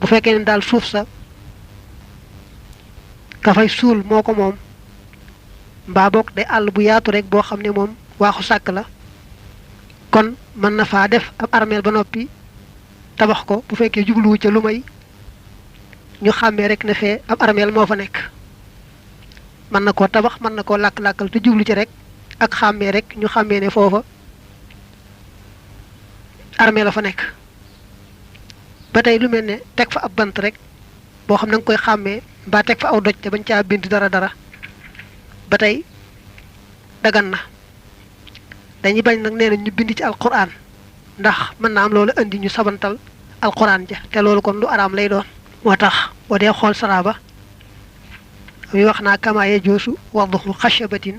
fekkee ne daal suuf sa ka fay suul moo ko moom mbaa boog day àll bu yaatu rek boo xam ne moom waaxu sàkk la kon mën na faa def ab armeel ba noppi tabax ko bu fekkee jubluwu ca lu may ñu xàmmee rek ne fee ab armeel moo fa nekk mën na koo tabax mën na koo làkk-làkkal te jublu ci rek ak xàmmee rek ñu xàmmee ne foofa armeel la fa nekk ba tey lu mel ne teg fa ab bant rek boo xam na nga koy xàmmee mbaa teg fa aw doj te bañ caa bind dara ba tey dagan na dañuy bañ nag nee na ñu bind ci alquran ndax mën na am loolu indi ñu sabantal alquran ja te loolu kon lu araam lay doon moo tax boo dee xool saraba muy wax naa kama yajoosu wadduhu xashabatin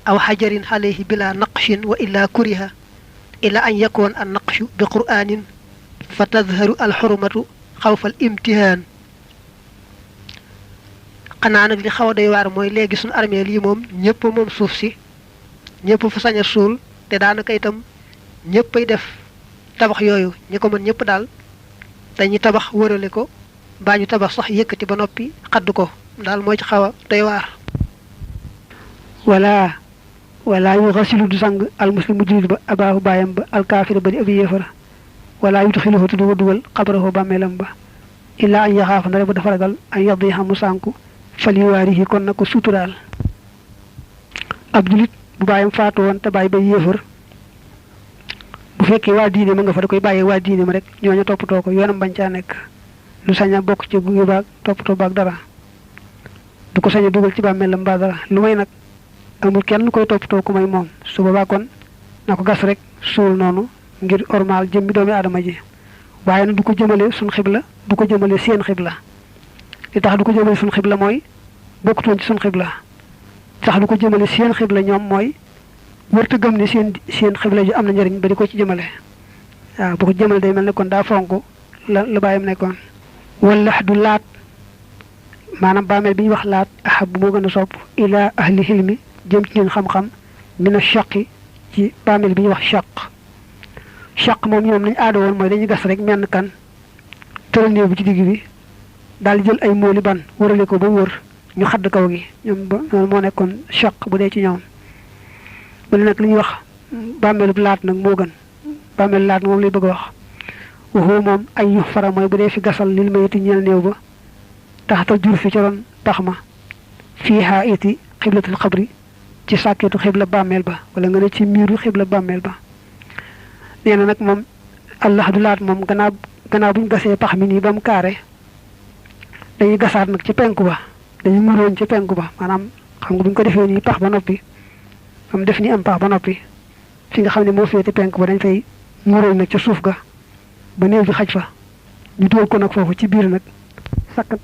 aw xajarin alayhi bila naqshin wa illa kuriha ila an yakun an naqshu bi qur'anin fa tadharu alxurmatu xawfa al imtihaan xanaa nag li xaw a doy waar mooy léegi suñu armée lii moom ñëpp moom suuf si ñëpp fa sañ a suul te daanaka itam ñëppay def tabax yooyu ñi ko mën ñëpp daal dañuy tabax wërale ko mbaa ñu tabax sax yëkkati ba noppi xadd ko daal mooy ci xaw a doy waar wala yu xasilu du sang almuslimu julit ba abaahu baayam ba alkaafira ba di abi yéefara wala yu tuxiluhu te du ko dugal xabarahu bàmmeelam ba illaa an yaxaafa ndare ba dafa ragal an yadiha mu sànku fal yuwaarihi kon na ko suturaal ab julit bu bàyyam faatu woon te bàyyi ba yéefar bu fekkee waa diine ma nga fa da koy bàyyee waa diine ma rek ñooñu toppatoo ko yoonam bañ caa nekk lu sañ a bokk ci gunge baag toppatoo baag dara du ko sañ a dugal ci bàmmeelam mbaa dara lu may nag amul kenn koy toppatoo ku may moom su boobaa kon na ko gas rek suul noonu ngir ormaal jëmmi doomi aadama ji waaye nag du ko jëmale suñ xibla du ko jëmale seen xibla li tax du ko jëmale suñ xibla mooy bokkutoon ci suñ xibla tax du ko jëmale seen xibla ñoom mooy wërta gëm ne seen xibla ji am na njëriñ ba di ko ci jëmale waaw bu ko jëmale day mel ne kon daa fonk la bàyyam nekkoon wala du laat maanaam bàmmeel bi ñuy wax laat ahab moo gën a sopp ila ahli hilmi jëm ci ñun xam-xam mina shaqi ci bàmmeel bi ñuy wax shaq moom ñoom nañ aada woon mooy dañuy gas rek menn kan tëral néew bi ci digg bi daal di jël ay mooli ban wërale ko ba wër ñu xadd kaw gi ñoom loolu moo nekkoon shaq bu dee ci ñoom mu ne nag li ñuy wax bàmmeelu laat nag moo gën bàmmeelu laat moom lay bëgg a wax waxoo moom ay yu fara mooy bu dee fi gasal lil mayiti ñeel néew ba taxatal jur fi ca ron pax ma fii xaa iti xiblatul xabri ci sàkkeetu xibla bàmmeel ba wala nga ne ci miiru xibla bàmmeel ba nee na nag moom allah du laat moom gannaaw bu ñu gasee pax mi nii ba mu kaare dañuy gasaat nag ci penku ba dañuy muroon ci penku ba maanaam xam nga bu ñu ko defee nii pax ba noppi am def ni am pax ba noppi fi nga xam ne moo féete penku ba dañ fay muroon nag ca suuf ga ba néew bi xaj fa ñu dugal ko nag foofu ci biir nag sakk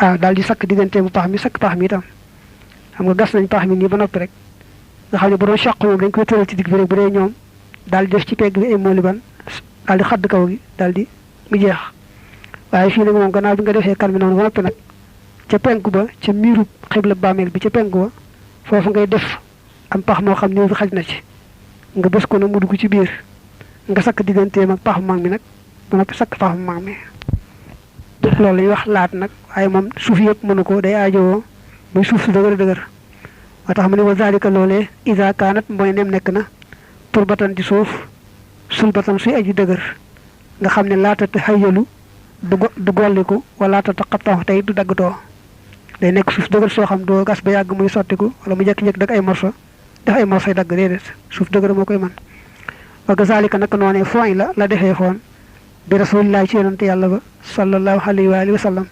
waaw daal di sakk diggante bu pax mi sakk pax mi itam xam nga gas nañ pax mi nii ba noppi rek nga xam ne bu doon chaq moom dañ koy tëral ci digg bi rek bu dee ñoom daal di def ci pegg bi ay mooli ban daal di xadd kaw gi daal di mu jeex waaye fii nag moom gannaaw bi nga defee kan bi noonu ba noppi nag ca penku ba ca miiru xibla bàmmeel bi ca penku ba foofu ngay def am pax moo xam néew bi xaj na ci nga bës ko nag mu dugg ci biir nga sakk digganteem ak paxu mag mi nag ba noppi sakk paxu mag mi loolu la ñuy wax laat nag waaye moom suuf yëpp mënu ko day aajowoo muy suuf su dëgër dëgër moo tax mu ne wa zalika loolee isa kaanat mooy nem nekk na turbatan di suuf sulbatan suy aji dëgër nga xam ne laatata xayyalu du golliku wala laatata xattax tey du daggatoo day nekk suuf dëgër soo xam doo gas ba yàgg muy sottiku wala mu jekki-jekki dag ay morso def ay morsoy dagg déedéet suuf dëgër moo koy man wa kazalika naka noonee fooñ la defee foon bi rasulillahi ci yonante yàlla ba sallallahu alayhi wa alihi wa sallam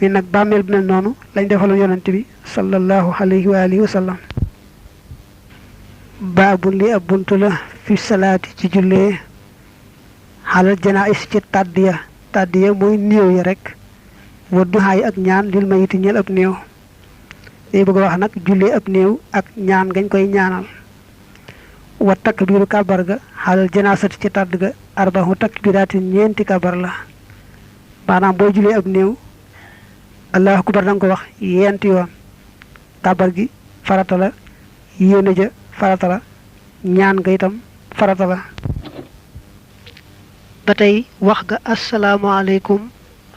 mi nag bàmmeel bi mel noonu lañ defaloon yonante bi sallallahu alayhi wa alihi wa sallam baabu li ab buntu la fi salaati ci jullee xalal janaais ci tàddiya mooy néew yi rek wa duhaay ak ñaan lil mayiti ñeel ab néew day bëgg a wax nag jullee ab néew ak ñaan gañ koy ñaanal wa takbiru kabar ga xalal janaasati ci tàdd ga arbahu takbiraatin ñeenti kabar la maanaam boo jullee ab néew allahu akbar danga ko wax yenti yoon kabar gi farata la yéene ja farata la ñaan nga itam farata la ba tey wax ga asalaamaaleykum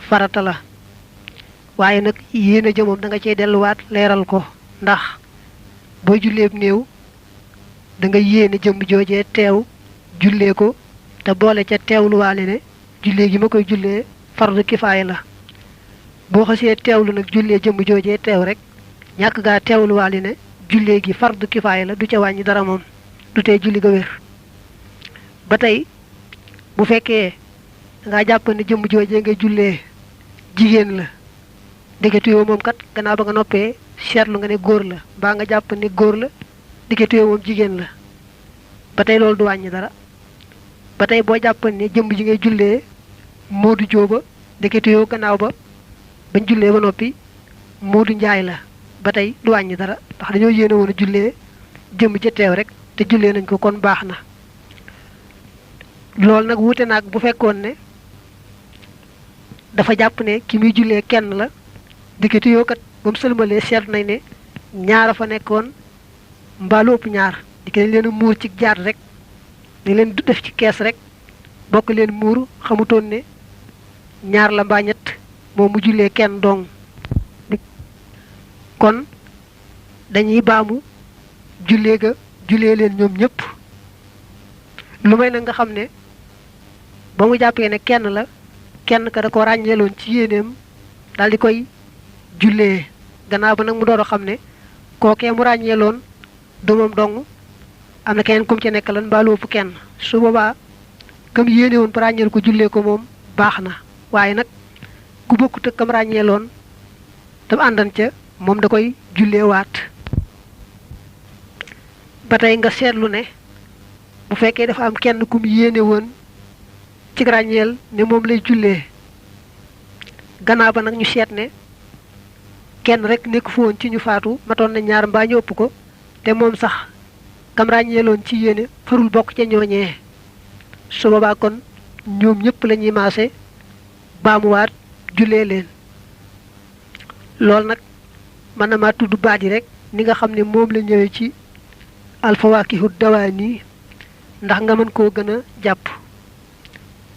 farata la waaye nag yéene ja moom da nga cey delluwaat leeral ko ndax booy julleeb néew da nga yéene jëmm joojee teew jullee ko te boole ca teewluwaale ne jullee gi ma koy jullee fardu kifaaya la boo xasee teewlu nag jullee jëmm joojee teew rek ñàkk gaa teewluwaale ne jullee gi fardu kifaaya la du ca wàññi dara moom du tee julli ga wér ba tey bu fekkee nga jàpp ne jëmm joojee nga jullee jigéen la ndekete yoo moom kat gannaaw ba nga noppee seetlu nga ne góor la mbaa nga jàpp ne góor la ndekete yoo moom jigéen la ba tey loolu du wàññi dara ba tey boo jàpp ne jëmm ji ngay jullee Moodu Jóoba ndekete yoo gannaaw ba bañ jullee ba noppi Moodu Njaay la ba tey du wàññi dara ndax dañoo yéene woon a jullee jëmm ja teew rek te jullee nañ ko kon baax na loolu nag wuute naag bu fekkoon ne dafa jàpp ne ki muy jullee kenn la ndekete yoo kat ba mu sëlmalee seetlu nañ ne ñaara fa nekkoon mbaa lu ëpp ñaar di dañ leen a muur ci jaar rek dañ leen def ci kees rek bokk leen muur xamutoon ne ñaar la mbaa ñett moom mu jullee kenn dong kon dañuy baamu jullee ga jullee leen ñoom ñëpp lu may nag nga xam ne ba mu jàppee ne kenn la kenn ka da ko ràññeeloon ci yéeneem daal di koy jullee gannaaw ba nag mu door a xam ne kookee mu ràññeeloon du moom dong am na keneen kum ci nekk lan mbaa lu ëpp kenn su boobaa kam yéene woon ba ràññeel ko jullee ko moom baax na waaye nag ku bokkut ak kam ràññeeloon tam àndan ca moom da koy jullee waat ba tey nga seetlu ne bu fekkee dafa am kenn kum yéene woon ci ràññeel ne moom lay jullee gannaaw ba nag ñu seet ne kenn rek nekk fu woon ci ñu faatu matoon na ñaar mbaa ñu ëpp ko te moom sax kam ràññeeloon ci yéene farul bokk ca ñooñee su boobaa kon ñoom ñëpp la ñuy maase baamuwaat jullee leen loolu nag mën na maa tudd baat yi rek ni nga xam ne moom la ñëwee ci alfawaakihu dawaani ndax nga mën koo gën a jàpp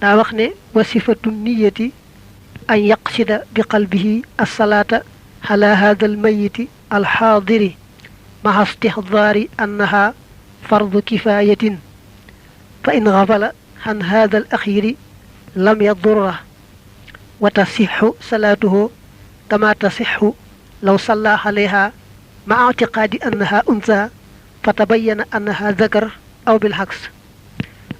daa wax ne wasifatu niyati an yaqsida bi qalbihi alsalaata ala hada almayiti alxaadiri maha istixdaari annaha fardu kifayatin fa in gafala an hada alaxiri lam yadurra wa tasixu salaatuhu kama tasixu law salla alayha ma ictiqaadi annaha unsa fa tabayana annaha zakar aw bilxaks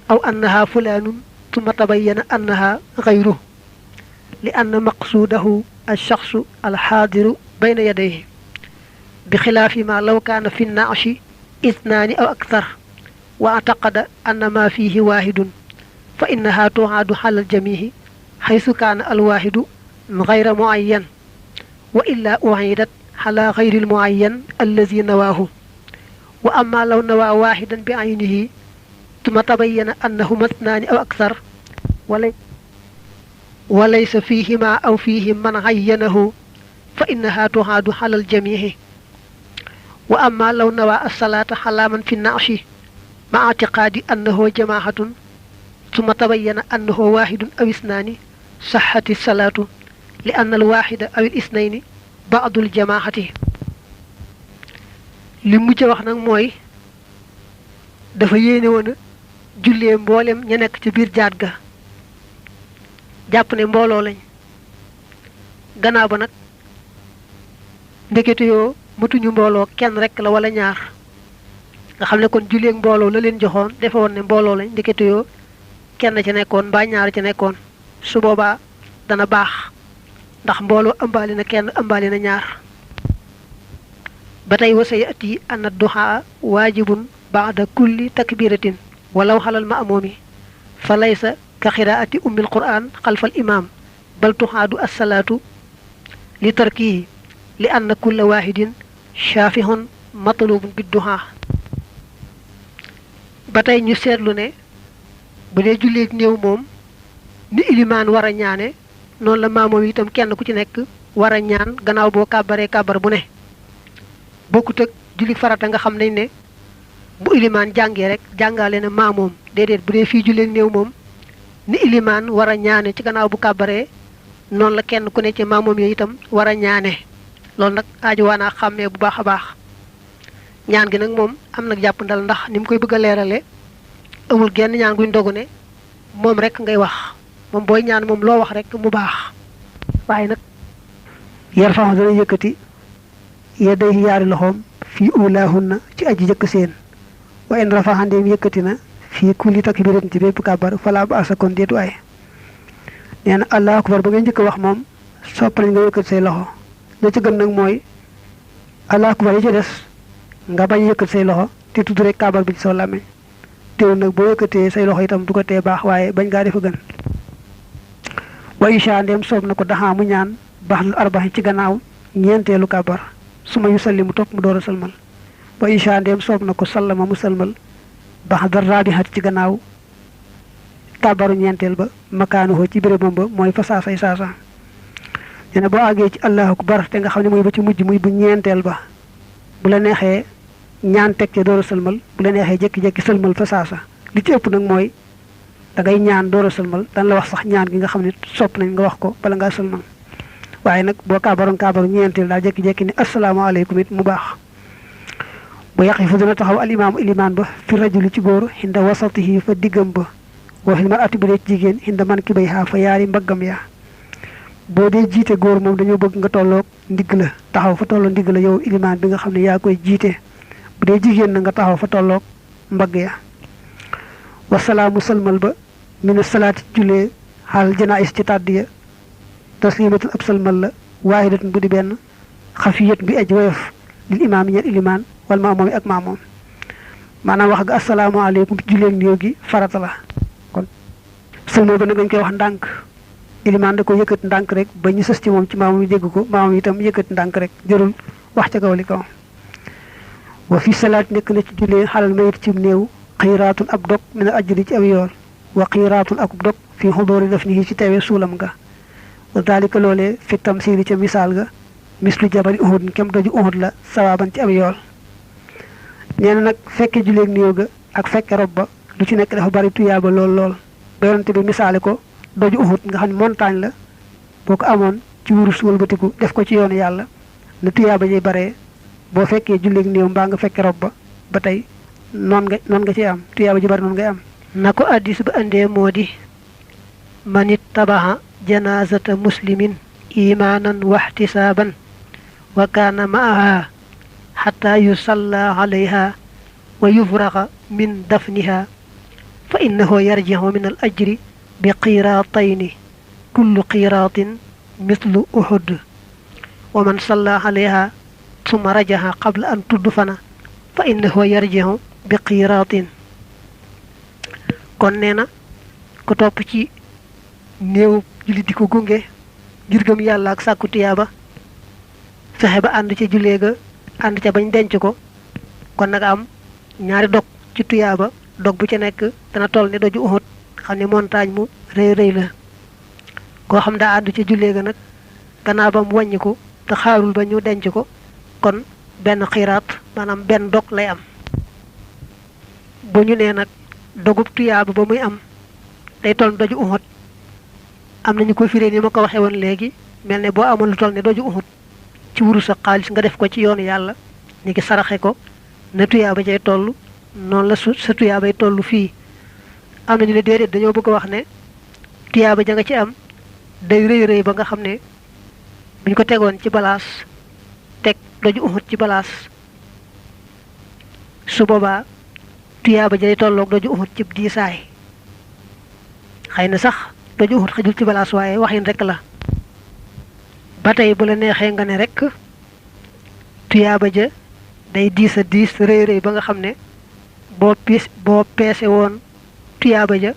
aw annaha fulaanun ثم تبين أنها غيره لأن مقصوده الشخص الحاضر بين يديه بخلاف ما لو كان في النعش اثنان أو أكثر واعتقد أن ما فيه واحد فإنها تعاد على الجميع حيث كان الواحد غير معين وإلا أعيدت على غير المعين الذي نواه وأما لو نوى واحدا بعينه ثم تبين أنهما اثنان أو أكثر وليس فيهما أو فيهم من عينه فإنها تعاد على الجميع وأما لو نوى الصلاة على من في النعش مع اعتقاد أنه جماعة ثم تبين أنه واحد أو اثنان صحت الصلاة لأن الواحد أو الاثنين بعض الجماعة لمجا wax nak moy dafa yéene woon jullee mboolem ña nekk ci biir jaat ga jàpp ne mbooloo lañ gannaaw ba nag ndekete yoo matuñu mbooloo kenn rek la wala ñaar nga xam ne kon julleeg mbooloo la leen joxoon defe woon ne mbooloo lañ ndekete yoo kenn ci nekkoon mbaa ñaar ci nekkoon su boobaa dana baax ndax mbooloo ëmbaali na kenn ëmbaali na ñaar ba tey wasa yati anna duhaa waajibun baada kulli takbiratin walaw xalal ma'mumi fa laysa ka xiraati ummil quran xalfal imam bal tuxaadu assalaatu li tarkihi li anna kulla waahidin shaafihun matlubun bidduhaa ba tey ñu seetlu ne bu dee julleeg néew moom ni ilimaan war a ñaane noonu la maamoom itam kenn ku ci nekk war a ñaan gannaaw boo kàbbaree kàbbar bu ne bokkut ak julli farata nga xam nañ ne bu ilimaan jàngee rek jàngale na maamoom déedéet bu dee fii julleeg néew moom ni ilimaan war a ñaane ci gannaaw bu kàbbaree noonu la kenn ku ne ci maamoom yi itam war a ñaane loolu nag aaju waanaa xàmmee bu baax a baax ñaan gi nag moom am nag jàpp ndal ndax ni mu koy bëgg a leerale amul genn ñaan guñ dogu ne moom rek ngay wax moom booy ñaan moom loo wax rek mu baax waaye nag yar faxam dana yëkkati yedday yaari loxoom fii ulaahunna ci aji jëkk seen wa in rafaxandeem yëkkati na fii kulli takbiratin ci bépp kàbbar falaa ba asa kon déetu ay nee na allahu akbar ba ngay njëkk wax moom sopp nañ nga yëkkati say loxo la ci gën nag mooy allahu akbar yi ci des nga bañ yëkkati say loxo te tudd rek kàbbar bi ci soo làmmiñ teewul nag boo yëkkatee say loxo itam du ko tee baax waaye bañ ngaa defa gën wa isha ndem soob na ko daxaa mu ñaan baxlul arbaxin ci gannaaw ñeenteelu kàbbar su ma yu salli mu topp mu door a salmal wa isha ndem soob na ko sallama mu salmal bax dar raabixat ci gannaaw kàbbaru ñeenteel ba makaanuhu ci bérébam ba mooy fa saasay saasa nee na boo àggee ci allahu akbar te nga xam ne mooy ba ci mujj muy bu ñeenteel ba bu la neexee ñaan teg ca door a sëlmal bu la neexee jékki-jékki sëlmal fa saasa li ci ëpp nag mooy da ngay ñaan door a sëlmal dan la wax sax ñaan gi nga xam ne sopp nañ nga wax ko bala ngaa sëlmal waaye nag boo kaabaru ñeenteel daal jékki-jékki ne asalaamaaleykum it mu baax bu yàqi fu dina taxaw alimaamu ilimaan ba fi rajuli ci góor xinda wasatihi fa diggam ba wa fil mar'ati bu dee ci jigéen xinda man ki bay xaa fa yaari mbaggam ya boo dee jiite góor moom dañoo bëgg nga tolloog ndigg la taxaw fa tolloo ndigg la yow ilimaan bi nga xam ne yaa koy jiite bu dee jigéen na nga taxaw fa tolloog mbagg ya wasalaamu salmal ba mina salaati jullee xaal janaais ci tàdd ya taslimatun ab salmal la waahidatun bu di benn xafiyat bi aj woyof lil imaam yi ñeen ilimaan wal maamoom yi ak maamoom maanaam wax ga asalaamaaleykum ci julleeg néew gi farata la kon salmal ba nag dañ koy wax ndànk ilimaan da ko yëkkati ndànk rek ba ñu sës ci moom ci maamoom yi dégg ko maamoom itam yëkkati ndànk rek jërul wax ca kaw li kaw wa fi salaat nekk na ci jullee xalal mayit ci néew xiiraatun ab dog min al ajri ci aw yool wa xiiraatun akub dog fi xudoori daf ni ci teewee suulam nga wa dalika loolee fi tamsiili ca misaal ga mislu jabari uhud kem doju uhud la sawaaban ci aw yool nee na nag fekke julleeg néew ga ak fekke rob ba lu ci nekk dafa bari tuyaaba lool ba yonante bi misaale ko doju uhud nga xam ne montagne la boo ko amoon ci wurus wëlbatiku def ko ci yoonu yàlla na tuyaaba jay baree boo fekkee julleeg néew mbaa nga fekke rob ba tey noon nga ci am tuyaaba ji bari noonu ngay am na ko addis ba andee moo di manit tabaxa janaazata muslimin imaanan waxtisaaban wa kaana maaha xataa yusalla alayha wa yufraxa min dafniha fa innahu yarjicu min al ajri bi qiiraatayni kullu qiiraatin mislu uhud wa man salla alayha summa rajaxa qabla an tudfana fa innahu yarjicu bi qiiraatin kon nee na ko topp ci néew jullit di ko gunge ngir gëm yàlla ak sàkku tiyaaba fexe ba ànd ca jullee ga ànd ca bañ denc ko kon nag am ñaari dog ci tuyaaba dog bu ca nekk dana toll ne doju Uhud xam ne montagne mu rëy la koo xam daa ànd ca jullee ga nag gannaaw ba mu wàññi ko te xaarul ba ñu denc ko kon benn xiiraat maanaam benn dog lay am bu ñu nee nag dogub tuyaaba ba muy am day toll doju Uhud am nañu ko firee ni ma ko waxee woon léegi mel ne boo amoon lu toll ne doju Uhud ci wurus sa xaalis nga def ko ci yoonu yàlla ni ngi saraxe ko na tuyaaba jay toll noonu la sa tuyaabay toll fii am nañu ne déedéet dañoo bëgg a wax ne tuyaaba ja nga ci am day rëy ba nga xam ne buñ ko tegoon ci balaas teg doju Uhud ci balaas su boobaa tuyaaba ja day tolloog doju Uhud ci diisaay xëy na sax doju Uhud xajul ci balaas waaye waxin rek la ba tey bu la neexee nga ne rek tuyaaba ja day diis a diis rëy ba nga xam ne boo peese woon tuyaaba ja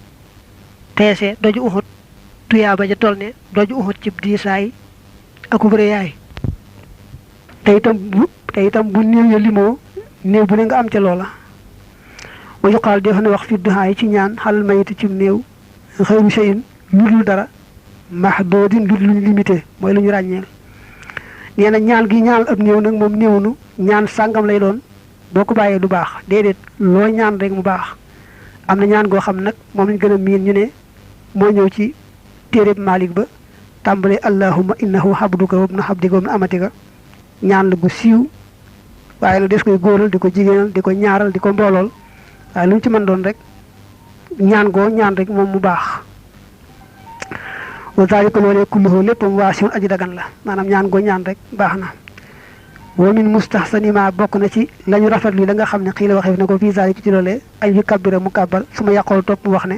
peese doju Uhud tuyaaba ja toll ne doju Uhud ci diisaay akub rëyaay te itam bu néew ya limoo néew bu ne nga am ca loola wa yuqaal def na wax fi duhaa yi ci ñaan xalal mayiti ci néew xëyru shay'in lu dul dara mahdoodin lu luñ limité mooy lu ñu ràññeel nee na ñaan gi ñaanal ab néew nag moom néewnu ñaan sàngam lay doon boo ko bàyyee du baax déedéet loo ñaan rek mu baax am na ñaan goo xam nag moom lañ gën a miin ñu ne moo ñëw ci téereb Malik ba tàmbale allahumma innahu habduka wa ibnu habdika wa ibnu amatika ñaan la gu siiw waaye nag des koy góoral di ko jigéenal di ko ñaaral di ko mboolool waaye lu mu ci mën doon rek ñaan goo ñaan rek moom mu baax wa zalika loolee kulluhu léppam waasiun aji dagan la maanaam ñaan goo ñaan rek baax na wa min mustahsani ma bokk na ci la ñu rafetlu la nga xam ne xii la waxee na ko fii zalika ci loolee ay yu kabbira mu kàbbal su ma yàqool topp mu wax ne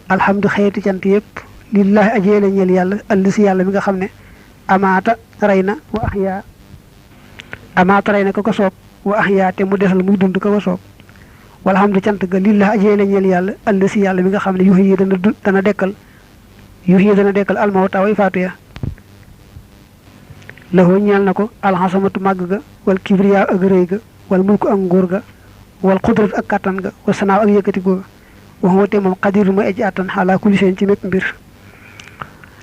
alhamdu xeeti cant yëpp lillahi ajee la ñeel yàlla àll si yàlla mi nga xam ne amaata rey na wa ahyaa amaata rey na ko soob wa ahyaa te mu desal muy dund ko soob walhamdu cant ga lillahi ajee la ñeel yàlla àll si yàlla mi nga xam ne yuhyi dana dekkal almawta way faatu ya lahu ñeel na ko alxasamatu màgg ga wal kibriya ak rëy ga wal mulku ak nguur ga wal xudrat ak kattan ga wa sanaaw ak yëkkati googa wax nga te moom xadir mooy aji attan xaalaa kulli seen ci mépp mbir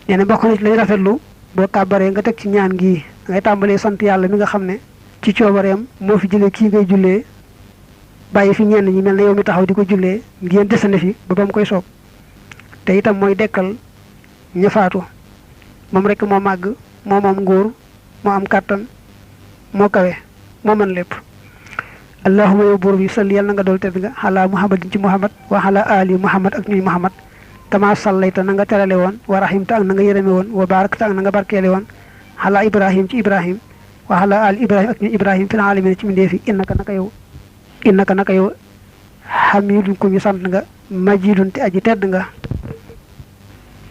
nee na bokk na ci lay rafetlu boo kàbbaree nga teg ci ñaan gii ngay tàmbalee sant yàlla mi nga xam ne ci coobareem moo fi jëlee kii ngay jullee bàyyi fi ñenn ñi mel ne yow mi taxaw di ko jullee ngeen desane fi ba ba mu koy soob te itam mooy dekkal ña faatu moom rek moo màgg moo moom nguur moo am kàttan moo kawe moo mën lépp allahuma yow buur bi salli yàlla na nga dool tedd nga xalaa muhammadin ci muhammad wa xalaa ali muhammad ak ñuy muhammad kama sallayta na nga terale woon wa rahimta ak na nga yërëme woon wa barakta ak na nga barkeele woon xalaa ibrahim ci ibrahim wa xalaa ali ibrahim ak ñuy ibrahim fil alamin ci mindeefi innaka naka yow xamidun ku ñu sant nga majidun te aji tedd nga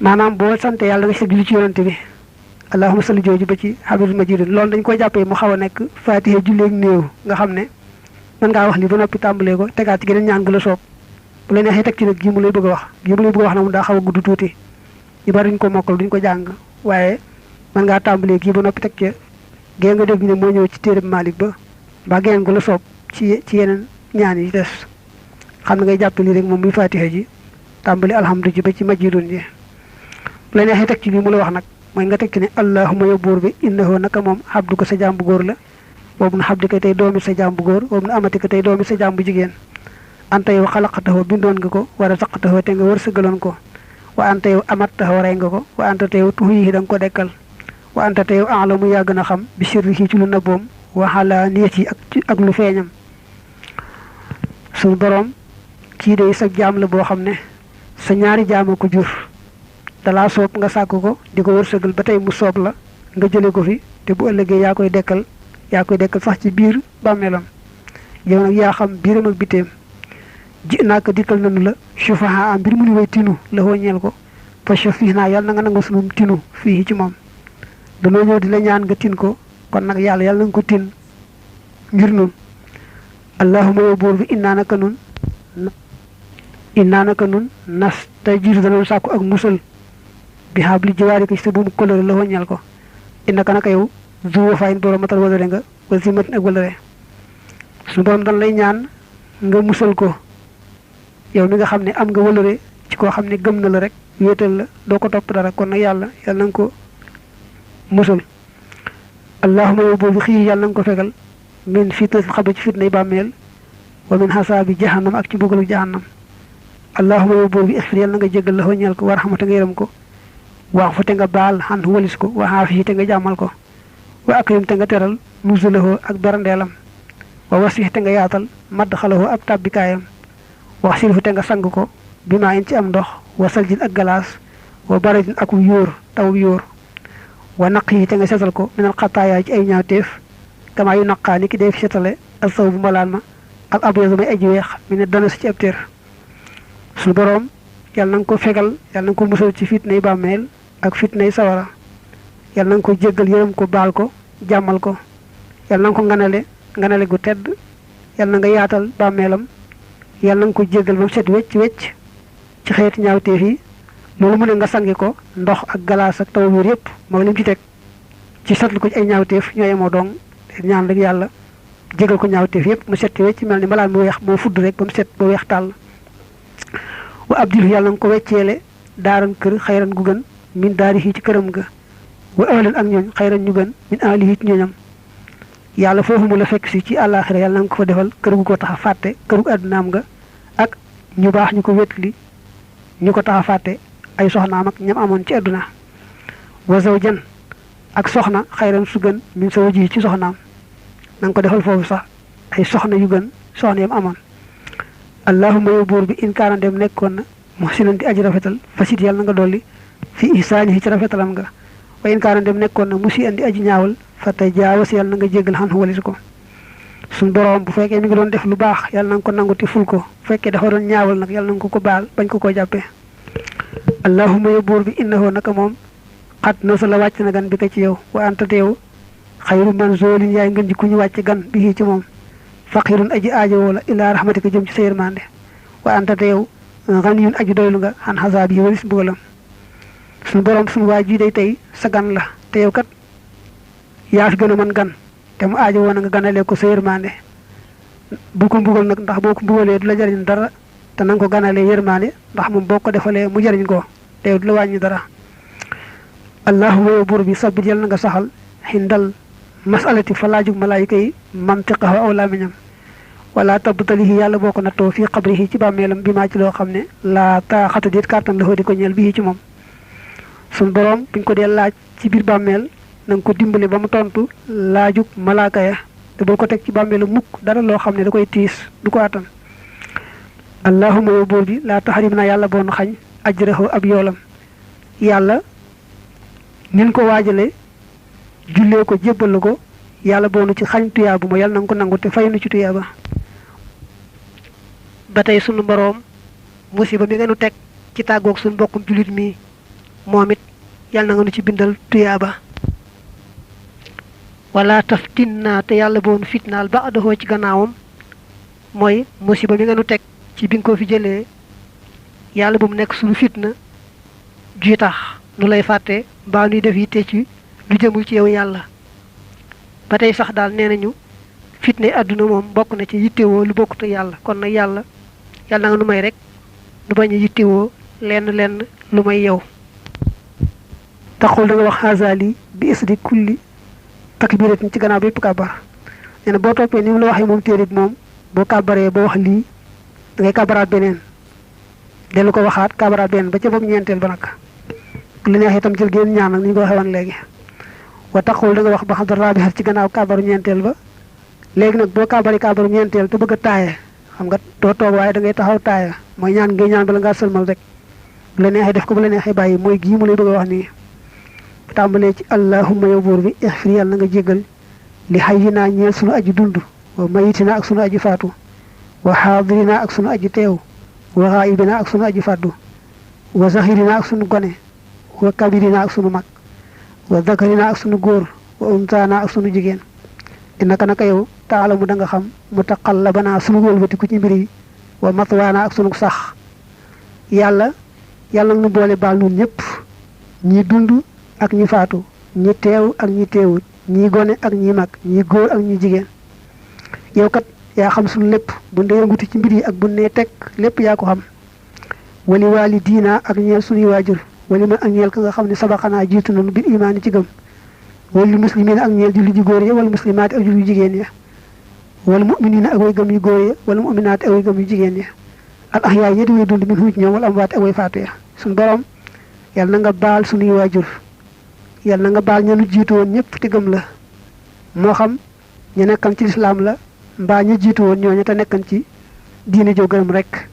maanaam boo sante yàlla nga si julli ci yonante bi allahumma salli jooju ba ci hamidun majidun loolu dañ koy jàppee mu xaw a nekk fatiha julleeg néew nga xam ne mën ngaa wax li ba noppi tàmbalee ko tegaat ci geneen ñaan gu la soob bu la neexee teg ci nag gii mu lay bëgg a wax gii mu lay bëgg a wax na mu daa xaw a gudd tuuti ñu bari duñ ko mokkal duñ ko jàng waaye mën ngaa tàmbalee gii ba noppi teg ca gée nga dégg ne moo ñëw ci téereb Malik ba mbaa geneen gu la soob ci yeneen ñaan yi des xam na ngay jàppe lii rek moom muy fatiha ji tàmbali alhamdu ji ba ci majidun ji bu la neexee teg ci lii mu la wax nag mooy nga teg ci ne allahumma yow buur bi innahu naka moom xabdu ko sa jaam bu góor la boobu na xabdi ko tey doomi sa jaam bu góor boobu na amati ko tey doomi sa jaam bu jigéen anta yow xalaqataxoo bindoon nga ko war a saqataxoo te nga wërsëgaloon ko wa anta yow amattaxoo rey nga ko wa anta te yow tuxuyi da nga ko dekkal wa anta te yow alamu yaa gën a xam bi sirrihi ci lu nëbboom waxala niyet yi ak lu feeñam suñu boroom kii de sa jaam la boo xam ne sa ñaari jaama ko jur dalaa soob nga sàkk ko di ko wërsëgal ba tey mu soob la nga jële ko fi te bu ëllëgee yaa koy dekkal sax ci biir bàmmeelam yow nag yaa xam biiram ak biteem ji naaka dikkal nanu la sufaha mbir mu ni way tinu la wëññeel ko fa fii naa yàlla na nga nangu sunum tinu fii ci moom danoo ñëw di la ñaan nga tin ko kon nag yàlla na nga ko tin ngir nun allahuma yow buur bi innaa naka nun nas tey jiitu danoon sàkku ak musal bi xaabli jiwaari ko ci sa buumu kolëre la wëññeel ko innaka naka yow zuwa fayin borom matal walare nga wa zimatin ak walare suñu borom dan lay ñaan nga musal ko yow mi nga xam ne am nga walare ci koo xam ne gëm na la rek wéetal la doo ko topp dara kon nag yàlla na nga ko musal allahuma yow boobu xii yàlla na nga ko fegal min fitnatil xabri ci fitnay bàmmeel wa min xasaabi jahannam ak ci mbugalu jahannam allahuma yow boobu ixfir yàlla na nga jégal la ñeel ko war xamate nga yërëm ko wax fa te nga baal xan walis ko wa xaafi te nga jàmmal ko wa akrim te nga teral nuzulahu ak berandeelam wa wasix te nga yaatal madd xalahu ab tàbbikaayam wax silfu te nga sang ko bi maa in ci am ndox wa saljin ak galaas wa baradin ak yóor taw yóor wa naq yi te nga setal ko minal xataayaa ci ay ñaawteef kamaa yu naqaa ni ki dee fi setale ak saw bu mbalaan ma ak abyadu may aji weex mi ne dana si ci ab téer suñu boroom yàlla na nga ko fegal yàlla na nga ko musal ci fitnay bàmmeel ak fitnay sawara yàlla na nga ko jéggal yërëm ko baal ko jàmmal ko yàlla na nga ko nganale gu tedd yàlla na nga yaatal bàmmeelam yàlla na nga ko jéggal ba mu set wecc ci xeeti ñaawteef yi loolu mu ne nga sangi ko ndox ak galaas ak taw yooyu yëpp mooy lim ci teg ci satlu ko ci ay ñaawteef ñooye moo dong ñaan rek yàlla jégal ko ñaawteef yëpp mu set wecc mel ni mbalaan mu weex moo fudd rek ba mu set ba weex tàll wa abdil yàlla nga ko wecceele daaran kër xayran gu gën min daari ci këram ga wa ahlan ak ñooñ xayran ñu gën min ahlihi ci ñooñam yàlla foofu mu la fekk si ci àllaaxira yàlla nga ko fa defal kër gu ko tax a fàtte kër gu àddunaam nga ak ñu baax ñu ko wétli ñu ko tax a fàtte ay soxnaam ak ñam amoon ci àdduna wa zawjan ak soxna xayran su gën min sa waji ci soxnaam nanga ko defal foofu sax ay soxna yu gën soxna yam amoon allahumma yow buur bi in kaana dem nekkoon na muhsinan di aji rafetal fasit yàlla na nga dolli fi ihsaanihi ci rafetalam nga wa in kaana dem nekkoon na musi an di aji ñaawal fa tajaawaz yàlla na nga jéggal xan walis ko suñ borom bu fekkee mi ngi doon def lu baax yàlla na nga ko nangu te ful ko bu fekkee dafa doon ñaawal nag yàlla na nga ko baal bañ ko jàppee allahumma yow buur bi innahu naka moom xat nasala wàcc na gan bi ko ci yow wa anta teew xayru man zoolin yaay ngën ji ku ñu wàcc gan bi ci moom faqirun aji aajowoo la ilaa rahmatika jëm ci sa yërmande wa anta teew ganiyun aji doylu nga xan xasaab yi walis mbugalam suñu borom suñu waa ji day tey sa gan la te yow kat yaa fi gën a mën gan te mu aajowoo na nga ganalee ko sa yërmande bu ko mbugal nag ndax boo ko mbugalee du la jariñ dara te nanga ko ganalee yërmande ndax moom boo ko defalee mu jariñ ko te yow du la wàññi dara allahumma yow buur bi sabbit yal na nga saxal xindal masalati fa laajug malaayika yi mantiqahu aw lamiñam wala tabtalihi yàlla boo ko nattoo fii qabrihi ci bàmmeelam bi maa ci loo xam ne laa taaxata déet kàttan la di ko ñeel bii ci moom suñ borom buñ ko dee laaj ci biir bàmmeel na nga ko dimbale ba mu tontu laajug malaaka ya te bul ko teg ci bàmmeelu mukk dara loo xam ne da koy tiis du ko attan allahumma yow buur bi laa taxarim na yàlla boonu xañ ajrahu ab yoolam yàlla nin ko waajale jullee ko jébbal ko yàlla boonu ci xañ tuyaabu ma yàlla na nga ko nangu te fay nu ci tuyaaba ba tey sunu boroom musiba mi nga nu teg ci tàggoog suñu mbokkum jullit mi moom it yàlla na nga nu ci bindal tuyaaba wala taftinna te yàlla boonu fitnaal ba adahoo ci gannaawam mooy musiba mi nga nu teg ci bi nga ko fi jëlee yàlla bu mu nekk suñu fitna juy tax nu lay fàtte mbaa nuy def yitte ci lu jëmul ci yow yàlla ba tey sax daal nee nañu fitne àdduna moom bokk na ci yittewoo lu bokkut ak yàlla kon nag yàlla na nga nu may rek nu bañ a yittewoo lenn lu may yow taxul da nga wax xaasali bi isdi kulli takbiratin ci gannaaw bépp kàbbar nee na boo toppee ni mu la waxee moom téere bi moom boo kàbbaree boo wax lii da ngay kàbbaraat beneen dellu ko waxaat kàbbaraat beneen ba ca bopp ñeenteel ba nag lu neex itam jël génn ñaan nag ni ñu ko waxee woon léegi wa taxul da nga wax ba xam dara bi ci gannaaw kàbbaru ñeenteel ba léegi nag boo kàbbaru ñeenteel te bëgg a taaye xam nga doo toog waaye da ngay taxaw taaya mooy ñaan ngay ñaan bala ngaa sëlmal rek bu la neexee def ko bu la neexee bàyyi mooy gii mu lay bëgg a wax nii tàmbalee ci allahumma yow buur bi ixfir yàlla na nga jéggal li hayyinaa ñeel sunu aji dund wa mayitinaa ak sunu aji faatu wa xaadirinaa ak sunu aji teew wa xaayibinaa ak sunu aji fàddu wa zahirinaa ak sunu gone wa kabirinaa ak sunu mag wa zakarinaa ak sunu góor wa untaanaa ak sunu jigéen innaka naka yow taalamu da nga xam mutaqallabanaa sunu wëlbatiku ci mbir yi wa matwaanaa ak sunu sax yàlla nag nu boole baal nun ñëpp ñi dund ak ñi faatu ñi teew ak ñi teewut ñi gone ak ñi mag ñi góor ak ñi jigéen yow kat yaa xam sunu lépp bu ndee nguti ci mbir yi ak bu nee teg lépp yaa ko xam wali waali diina ak ñeel sunuy waajur wali man ak ñeel ka nga xam ne sabaxanaa jiitu nañu bil imaani ci gëm wali muslimiina ak ñeel julli ji góor ya wala muslimaati ak julli jigéen ya wala mu'miniina ak way gëm yu góor ya wala mu'minaati ak way gëm yu jigéen ya al ahyaa yi di way dund min huuc ñoom wala amwaati ak way faatu ya suñu borom yàlla na nga baal sunuy waajur yàlla na nga baal ña nu jiitu woon ñëpp te gëm la moo xam ñu nekkan ci lislaam la mbaa ñu jiitu woon ñooñu te nekkan ci diine joo gërëm rek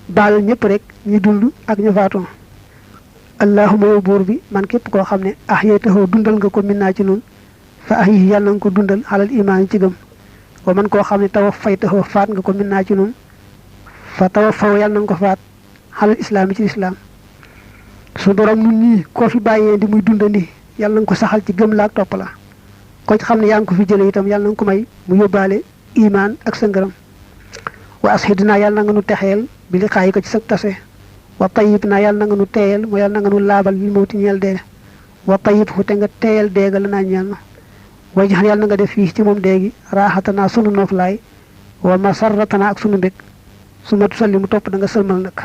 baal ñëpp rek ñu dund ak ñu faatu allahuma yow buur bi man képp koo xam ne ahyaytahu dundal nga ko min naa ci nun fa ahyihi yàlla na nga ko dundal xalal imaan ci gëm wa man koo xam ne tawaffaytahu faat nga ko min naa ci nun fa tawaffaw yàlla na nga ko faat xalal islaam yi ci lislaam su borom nun ñii koo fi bàyyee di muy dundandi yàlla na nga ko saxal ci gëm la ak topp la ko ci xam ne yaa ngi ko fi jële itam yàlla na nga ko may mu yóbbaale imaan ak sa ngërëm wa ashidnaa yàlla na nga nu texeel bi li xaayi ko ci sa tase wa tayib naa yàlla na nga nu teeyal mu yàlla na nga nu laabal li mawti ñeel dee wa tayib fu te nga teeyal deega la naa ñeel na way jaxal yàlla na nga def fii ci moom déegi raaxatanaa sunu nooflaay wa masarratanaa ak sunu mbég su ma tusalli mu topp da nga sëlmal nag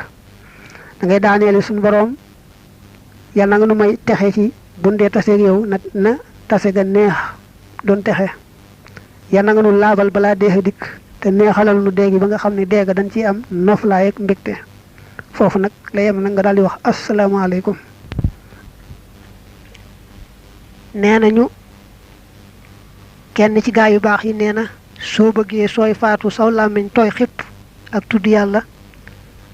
da ngay daaneele suñu boroom yàlla na nga nu may texe ci bundee taseeg yow na tase ga neex doon texe yàlla na nga nu laabal balaa deexe dikk te neexalal nu déegi ba nga xam ne déega dañ ciy am nooflaay ak mbégte foofu nag la yem nag nga daal di wax asalaamaaleykum. nee nañu kenn ci gaa yu baax yi nee na soo bëggee sooy faatu saw làmmiñ tooy xipp ak tudd yàlla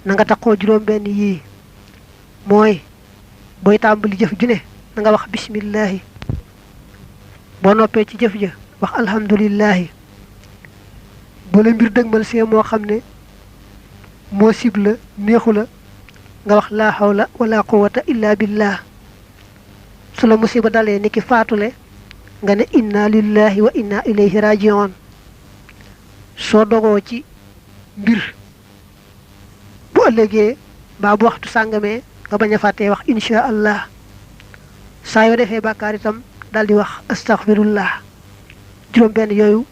na nga taxoo juróom-benn yii mooy booy tàmbali jëf ju ne na nga wax bismillahi boo noppee ci jëf ja wax alhamdulillahi bu la mbir dëgmal see moo xam ne moo sib la neexu la nga wax laa hawla wala quwwata illa billah su la musiba dalee ni ki faatule nga ne inna lillahi wa inna ilayhi raji'un soo dogoo ci mbir bu ëllëgee mbaa bu waxtu sàngamee nga bañ a fàttee wax insha allah saa yoo defee bàkkaar itam daal di wax astaghfirullah juróom benn yooyu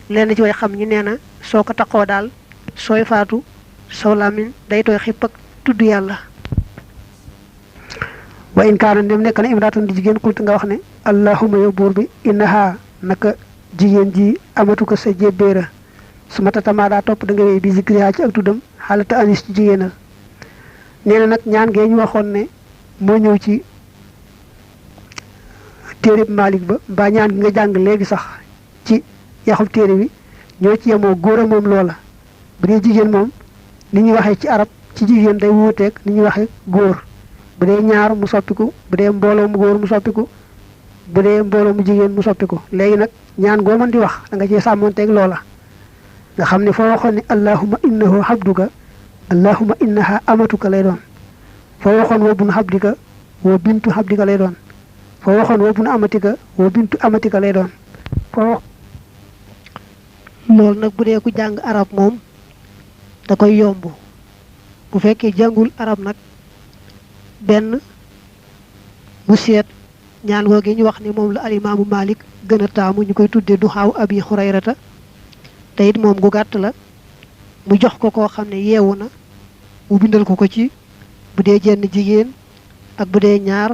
lenn ci way xam ñi nee na soo ko taxoo daal sooy faatu saw làmmiñ day tooy xipp ak tudd yàlla. wa in kaana ndem nekk na imraatan di jigéen kultu nga wax ne allahumma yow buur bi innaha naka jigéen ji amatu ko sa jébbéera su ma tatamaa daa topp da nga wéy bi zikriha ci ak tuddam xaalata anis ci jigéenal. nee na nag ñaan ngee ñu waxoon ne moo ñëw ci téereb Malik ba mbaa ñaan gi nga jàng léegi sax ci yaxub téere bi ñoo ci yemoo góor a moom loola bu dee jigéen moom ni ñuy waxee ci arab ci jigéen day wuuteeg ni ñuy waxee góor bu dee ñaar mu soppiku bu dee mbooloo mu góor mu soppiku bu dee mbooloo mu jigéen mu soppiku léegi nag ñaan goo mën di wax da nga cee sàmmonteeg loola nga xam ne foo waxoon ne allahumma innahu habduka allahumma innaha amatuka lay doon foo waxoon wa bun habdika wa bintu habdika lay doon foo waxoon wa bun amatika wa bintu amatika lay doon foo loolu nag bu dee ku jàng arab moom da koy yomb bu fekkee jàngul arab nag benn mu seet ñaan googu ñu wax ni moom la alimaamu Malik gën a taamu ñu koy tuddee du xaaw abi xurayrata te it moom gu gàtt la mu jox ko koo xam ne yeewu na mu bindal ko ko ci bu dee jenn jigéen ak bu dee ñaar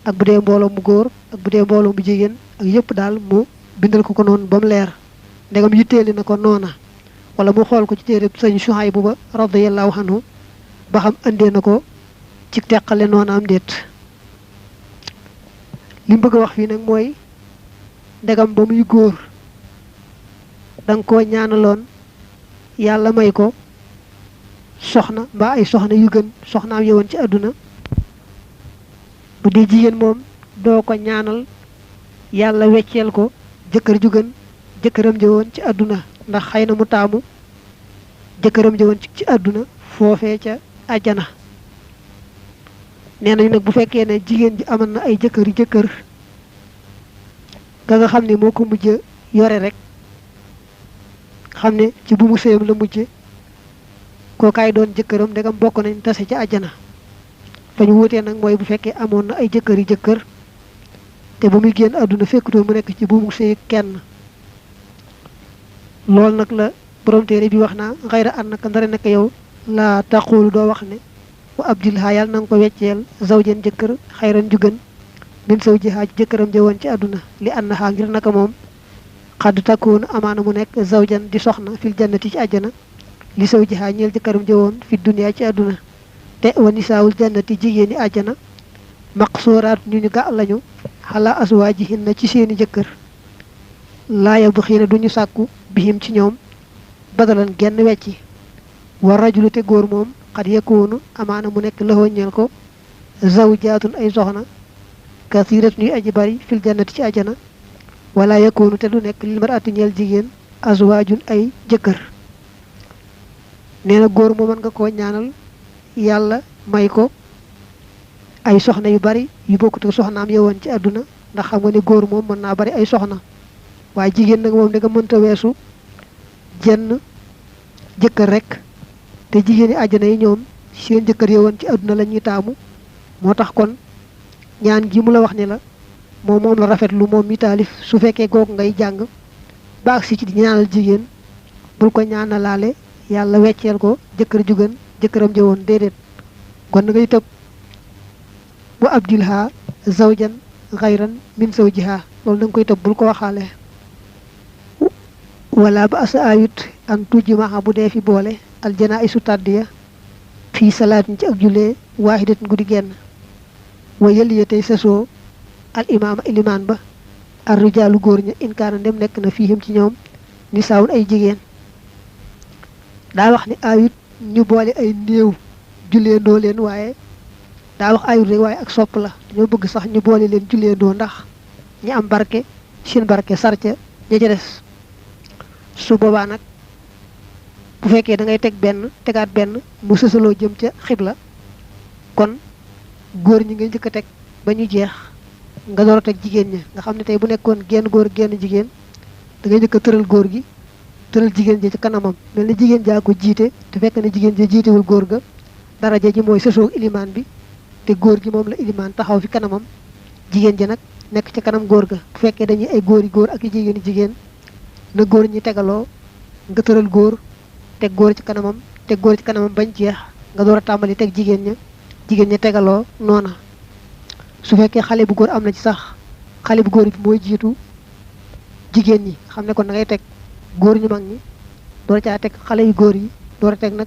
ak bu dee mbooloo mu góor ak bu dee mbooloo mu jigéen ak yépp daal mu bindal ko ko noonu ba mu leer ndegam yitteeli na ko noona wala mu xool ko ci téere sëñ Suhaybu ba radiyallahu anhu ba xam andee na ko ci teqale noona am déet li mu bëgg a wax fii nag mooy ndegam ba muy góor danga ko ñaanaloon yàlla may ko soxna mbaa ay soxna yu gën soxnaam yowoon ci àdduna bu dee jigéen moom doo ko ñaanal yàlla wecceel ko jëkkër ju gën jëkkëram jëwoon ci àdduna ndax xëy na mu taamu jëkkëram jëwoon ci àdduna foofee ca àjjana nee nañu nag bu fekkee ne jigéen ji amoon na ay jëkkër ka nga xam ne moo ko mujj yore rek xam ne ci bu mu séyam la mujje kookaay doon jëkkëram ndegam bokk nañ tase ci àjjana fa ñu wuutee nag mooy bu fekkee amoon na ay jëkkër te ba muy génn àdduna fekkutoon mu nekk ci bu mu séy kenn loolu nag la borom téere bi wax naa xayra an naka ndare naka yow laa taqulu doo wax ne wa abdilha yàlla na nga ko wecceel zawjen jëkkër xayran ju gën min zawjiha jëkkëram jëwoon ci àdduna li annaha ngir naka moom xadd takkoonu amaana mu nekk zawjan di soxna fil jannati ci àjjana li zawjiha ñeel jëkkëram jëwoon fi dunya ci àdduna te wa nisaawul jannati jigéeni àjjana maqsooraat ñu gà lañu xala aswaajihinna ci seeni jëkkër laaya bu xiina duñu sàkku bihim ci ñoom badalan genn wecci war rajulu te góor moom xat yekkoonu amaana mu nekk laxoo ñeel ko zawjaatun ay soxna kasirat ñuy aji bari fil jannati ci àjjana wala yekkoonu te du nekk lil mar'ati ñeel jigéen azwaajun ay jëkkër nee na góor moo mën nga koo ñaanal yàlla may ko ay soxna yu bari yu bokkut ak soxnaam yowoon ci àdduna ndax xam nga ne góor moom mën naa bari ay soxna waaye jigéen nag moom da nga mënta weesu jenn jëkkër rek te jigéeni àjjana yi ñoom seen jëkkër yowoon ci àdduna la ñuy taamu moo tax kon ñaan gi mu la wax ni la moom la rafetlu moom mi taalif su fekkee googu ngay jàng baag si ci di ñaanal jigéen bul ko ñaanalaale yàlla wecceel ko jëkkër ju gën jëkkëram jëwoon déedéet kon ngay tëb wa abdilha zawjan xayran min zawjiha loolu da nga koy tëb bul ko waxaale wala ba asa ayut an tujji maxa bu dee fi boole aljanaa isu tàddiya fii salaatin ci ak jullee waahidatin guddi genn wa yëliya tey sasoo al imaama ilimaan ba ar rijaalu góor ña inkaana ndem nekk na fiihim ci ñoom ni saawun ay jigéen daa wax ni ayut ñu boole ay néew julleendoo leen waaye daa wax ayut rek waaye ak sopp la dañoo bëgg sax ñu boole leen julleendoo ndax ñi am barke seen barke sarca ña ca des su boobaa nag bu fekkee da ngay teg benn tegaat benn mu sësaloo jëm ca xibla kon góor ñi ngay njëkk a teg ba ñu jeex nga door a teg jigéen ña nga xam ne tey bu nekkoon genn góor genn jigéen da ngay njëkk a tëral góor gi tëral jigéen ji ci kanamam mel ni jigéen jaa ko jiite te fekk ne jigéen ji jiitewul góor ga daraja ji mooy sësoo ilimaan bi te góor gi moom la ilimaan taxaw fi kanamam jigéen ji nag nekk ci kanam góor ga bu fekkee dañuy ay góor yi góor ak i jigéen yi jigéen na góor ñi tegaloo nga tëral góor teg góor ci kanamam teg góor ci kanamam bañ jeex nga door a tàmbali teg jigéen ña tegaloo noona su fekkee xale bu góor am na ci sax xale bu góor bi mooy jiitu jigéen ñi xam ne kon da ngay teg góor ñu mag ñi door caa teg xale yu góor yi door a teg nag